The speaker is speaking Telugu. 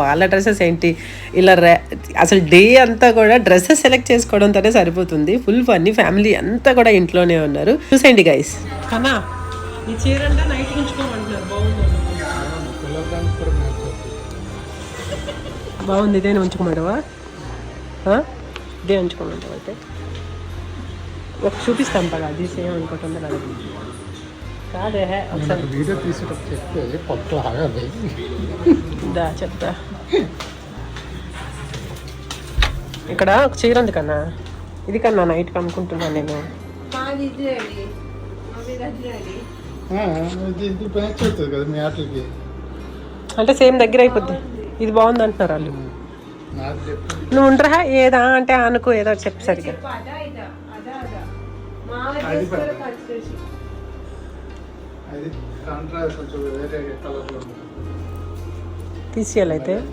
వాళ్ళ డ్రెస్సెస్ ఏంటి ఇలా అసలు డే అంతా కూడా డ్రెస్సెస్ సెలెక్ట్ చేసుకోవడంతోనే సరిపోతుంది. ఫుల్ ఫన్నీ, ఫ్యామిలీ అంతా కూడా ఇంట్లోనే ఉన్నారు. చూసేయండి గైస్. కన్నా ఈ చీర అంటే నైట్ ఉంచుకోమంటున్నారు. బాగుంది. ఇదే ఉంచుకోమంటావా? ఇదే ఉంచుకోమంటావా? అయితే ఒక చూపిస్తాం పగా, అది సేమ్ అనుకుంటుంది కదా. కాదే ఒకసారి వీడియో తీసుకుంటే చెప్తే దా చెప్తా. ఇక్కడ ఒక చీర ఉంది కన్నా, ఇది కన్నా నైట్ అనుకుంటున్నాను నేను. అంటే సేమ్ దగ్గర అయిపోద్ది. ఇది బాగుంది అంటున్నారు వాళ్ళు. నువ్వు ఉండరా ఏదా అంటే అనుకో, ఏదో చెప్పు సరిగ్గా. తీసేయాలైతే